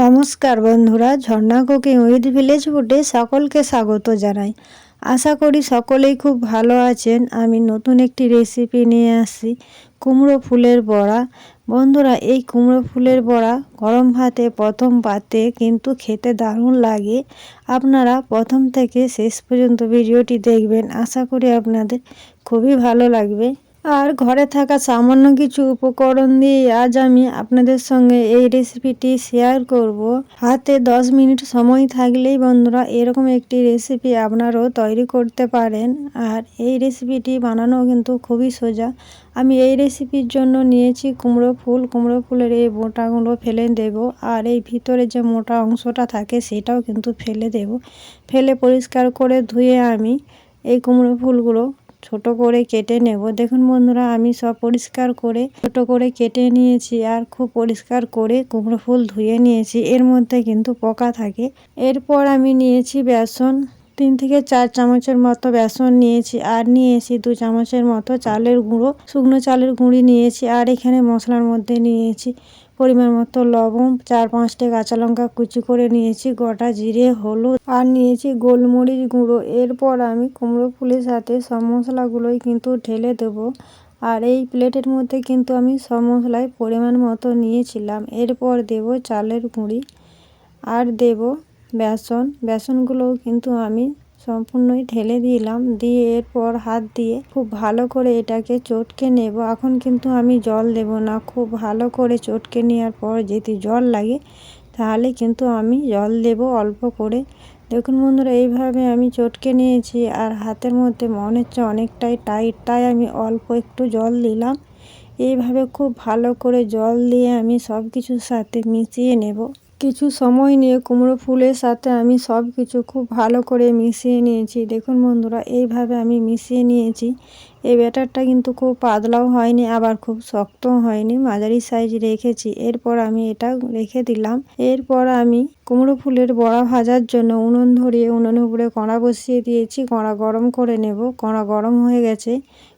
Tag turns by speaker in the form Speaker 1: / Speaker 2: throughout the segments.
Speaker 1: নমস্কার বন্ধুরা, ঝর্ণা cooking with village ফুডে সকলকে স্বাগত জানাই। আশা করি সকলেই খুব ভালো আছেন। আমি নতুন একটি রেসিপি নিয়ে আসছি, কুমড়ো ফুলের বড়া। বন্ধুরা, এই কুমড়ো ফুলের বড়া গরম ভাতে প্রথম পাতে কিন্তু খেতে দারুণ লাগে। আপনারা প্রথম থেকে শেষ পর্যন্ত ভিডিওটি দেখবেন, আশা করি আপনাদের খুবই ভালো লাগবে। আর ঘরে থাকা সামান্য কিছু উপকরণ দিয়ে আজ আমি আপনাদের সঙ্গে এই রেসিপিটি শেয়ার করব। হাতে 10 মিনিট সময় থাকলেই বন্ধুরা এরকম একটি রেসিপি আপনারাও তৈরি করতে পারেন। আর এই রেসিপিটি বানানো কিন্তু খুবই সোজা। আমি এই রেসিপির জন্য নিয়েছি কুমড়ো ফুল। কুমড়ো ফুলের এই বোটাগুলো ফেলে দেব, আর এই ভিতরে যে মোটা অংশটা থাকে সেটাও কিন্তু ফেলে দেব। ফেলে পরিষ্কার করে ধুয়ে আমি এই কুমড়ো ফুলগুলো ছোট করে কেটে নেব। দেখুন বন্ধুরা, আমি সব পরিষ্কার করে ছোট করে কেটে নিয়েছি আর খুব পরিষ্কার করে কুমড়ো ফুল ধুয়ে নিয়েছি। এর মধ্যে কিন্তু পোকা থাকে। এরপর আমি নিয়েছি বেসন, 3 থেকে 4 চামচের মতো বেসন নিয়েছি। আর নিয়েছি 2 চামচের মতো চালের গুঁড়ো, শুকনো চালের গুঁড়ি নিয়েছি। আর এখানে মশলার মধ্যে নিয়েছি পরিমাণ মতো লবণ, 4-5টে কাঁচা লঙ্কা কুচি করে নিয়েছি, গোটা জিরে, হলুদ আর নিয়েছি গোলমরিচ গুঁড়ো। এরপর আমি কুমড়ো ফুলের সাথে সব মশলাগুলোই কিন্তু ঢেলে দেবো। আর এই প্লেটের মধ্যে কিন্তু আমি সব মশলাই পরিমাণ মতো নিয়েছিলাম। এরপর দেব চালের গুঁড়ি আর দেব বেসনগুলোও কিন্তু আমি সম্পূর্ণই ঢেলে দিলাম। দিয়ে এরপর হাত দিয়ে খুব ভালো করে এটাকে চটকে নেব। এখন কিন্তু আমি জল দেব না, খুব ভালো করে চটকে নেওয়ার পর যদি জল লাগে তাহলে কিন্তু আমি জল দেব অল্প করে। দেখুন বন্ধুরা, এইভাবে আমি চটকে নিয়েছি আর হাতের মধ্যে মনে হচ্ছে অনেকটাই টাইট, তাই আমি অল্প একটু জল দিলাম। এইভাবে খুব ভালো করে জল দিয়ে আমি সব কিছুর সাথে মিশিয়ে নেব। কিছু সময় নিয়ে কুমড়ো ফুলের সাথে আমি সব কিছু খুব ভালো করে মিশিয়ে নিয়েছি। দেখুন বন্ধুরা, এইভাবে আমি মিশিয়ে নিয়েছি। এই ব্যাটারটা কিন্তু খুব পাতলাও হয়নি আবার খুব শক্তও হয়নি, মাঝারি সাইজ রেখেছি। এরপর আমি এটা রেখে দিলাম। এরপর আমি কুমড়ো ফুলের বড়া ভাজার জন্য উনুন ধরিয়ে উনুনের উপরে কড়া বসিয়ে দিয়েছি। কড়া গরম করে নেব। কড়া গরম হয়ে গেছে,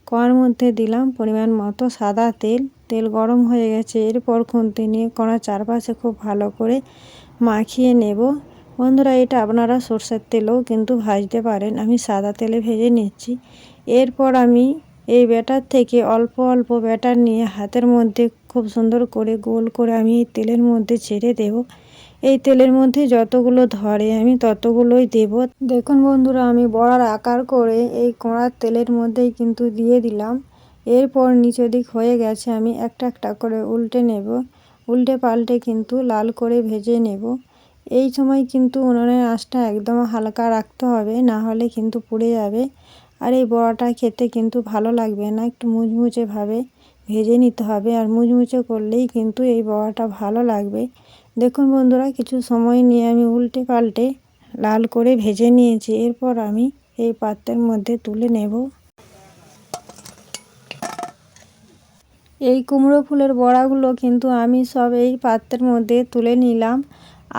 Speaker 1: কড়ার মধ্যে দিলাম পরিমাণ মতো সাদা তেল। তেল গরম হয়ে গেছে, এরপর খুন্তি নিয়ে কড়ার চারপাশে খুব ভালো করে মাখিয়ে নেব। বন্ধুরা, এটা আপনারা সরষের তেলেও কিন্তু ভাজতে পারেন, আমি সাদা তেলে ভেজে নিচ্ছি। এরপর আমি এই ব্যাটার থেকে অল্প অল্প ব্যাটার নিয়ে হাতের মধ্যে খুব সুন্দর করে গোল করে আমি এই তেলের মধ্যে ছেড়ে দেব। এই তেলের মধ্যে যতগুলো ধরে আমি ততগুলোই দেব। দেখুন বন্ধুরা, আমি বড়ার আকার করে এই কড়ার তেলের মধ্যেই কিন্তু দিয়ে দিলাম। এরপর নিচে দিক হয়ে গেছে, আমি একটা একটা করে উল্টে নেব। উল্টে পাল্টে কিন্তু লাল করে ভেজে নেব। এই সময় কিন্তু উনুনের আঁচটা একদম হালকা রাখতে হবে, না হলে কিন্তু পুড়ে যাবে। আর এই বড়াটা খেতে কিন্তু ভালো লাগবে না, একটু মুচমুচে ভাবে ভেজে নিতে হবে। আর মুচমুচে করলেই কিন্তু এই বড়াটা ভালো লাগবে। দেখুন বন্ধুরা, কিছু সময় নিয়ে আমি উল্টে পাল্টে লাল করে ভেজে নিয়েছি। এরপর আমি এই পাত্রের মধ্যে তুলে নেব। এই কুমড়ো ফুলের বড়াগুলো কিন্তু আমি সব এই পাত্রের মধ্যে তুলে নিলাম।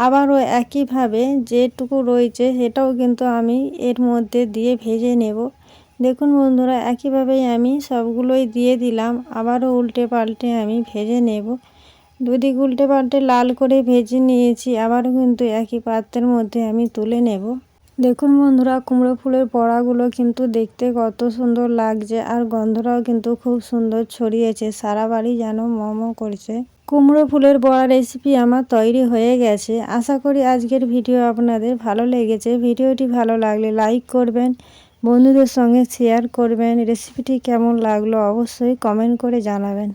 Speaker 1: আবারও একইভাবে যেটুকু রয়েছে সেটাও কিন্তু আমি এর মধ্যে দিয়ে ভেজে নেব। দেখুন বন্ধুরা, একইভাবেই আমি সবগুলোই দিয়ে দিলাম। আবারও উল্টে পাল্টে আমি ভেজে নেব। দুদিক উল্টে পাল্টে লাল করে ভেজে নিয়েছি। আবারও কিন্তু একই পাত্রের মধ্যে আমি তুলে নেব। দেখুন বন্ধুরা, কুমড়ো ফুলের বড়াগুলো কিন্তু দেখতে কত সুন্দর লাগছে, আর গন্ধটাও কিন্তু খুব সুন্দর ছড়িয়েছে, সারা বাড়ি যেন মোমো করছে। কুমড়ো ফুলের বড়া রেসিপি আমার তৈরি হয়ে গেছে। আশা করি আজকের ভিডিও আপনাদের ভালো লেগেছে। ভিডিওটি ভালো লাগলে লাইক করবেন, বন্ধুদের সঙ্গে শেয়ার করবেন। রেসিপিটি কেমন লাগলো অবশ্যই কমেন্ট করে জানাবেন।